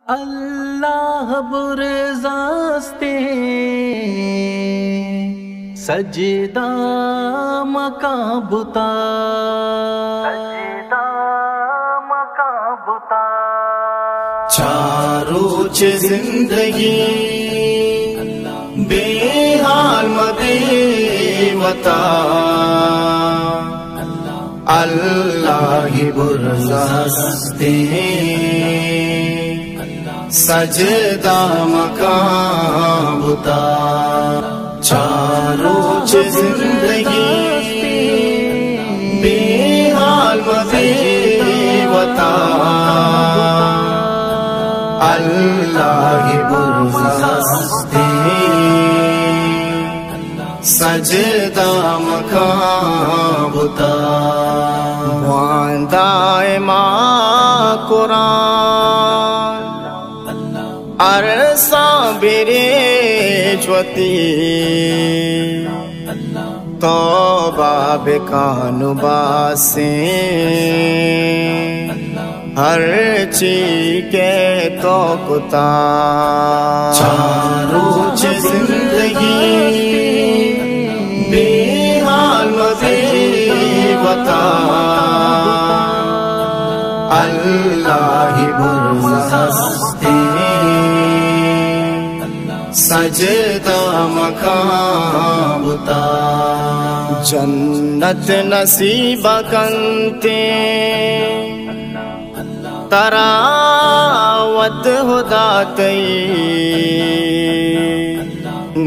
اللہ برزاستے سجدہ مکاں بتا، چاروچ زندگی بے حال مدے وطا، اللہ برزاستے سجدہ مکاں بتا، چاروچ زندگی بے حال مدے وطا، اللہ برزاستے سجدہ مکاں بتا، واندائے ماں قرآن عرصہ برے جوتی، توبہ بکانو باسیں ہر چیز کے تو کتا، چاروچ زندگی بے حال مدے وطا، اللہ برزاستے سجدہ مکاں بتا، جنت نصیب کنتے تراوت ہداتی،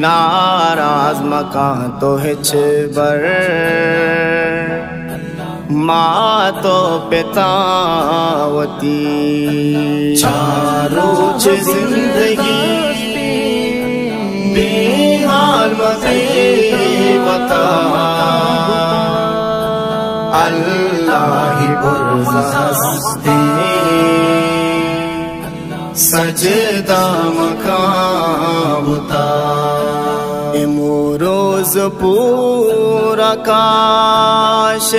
ناراض مکان تو ہچ بر ماں تو پتاوتی، چاروچ زندگی بے حال مدے وطا، اللہ برزاستے سجدہ مکاں بتا، امروز پورا کاش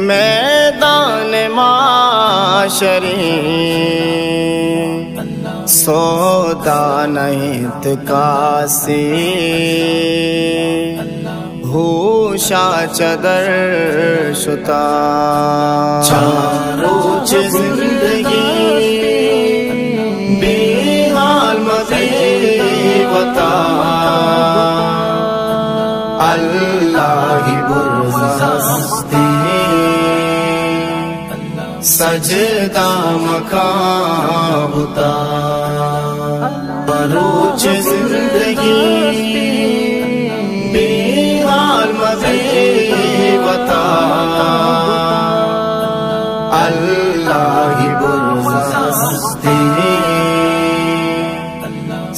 میدان معاشری، سودا نہیں تکاسی ہوشا چدر شتا، چاروچ زندگی بے حال مدے وطا، اللہ برزاستے سجدہ مکاں بتا، بروچ زندگی بے حال مدے وطا، اللہ برزاستے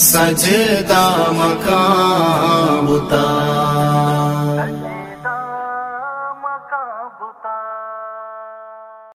سجدہ مکاں بتا۔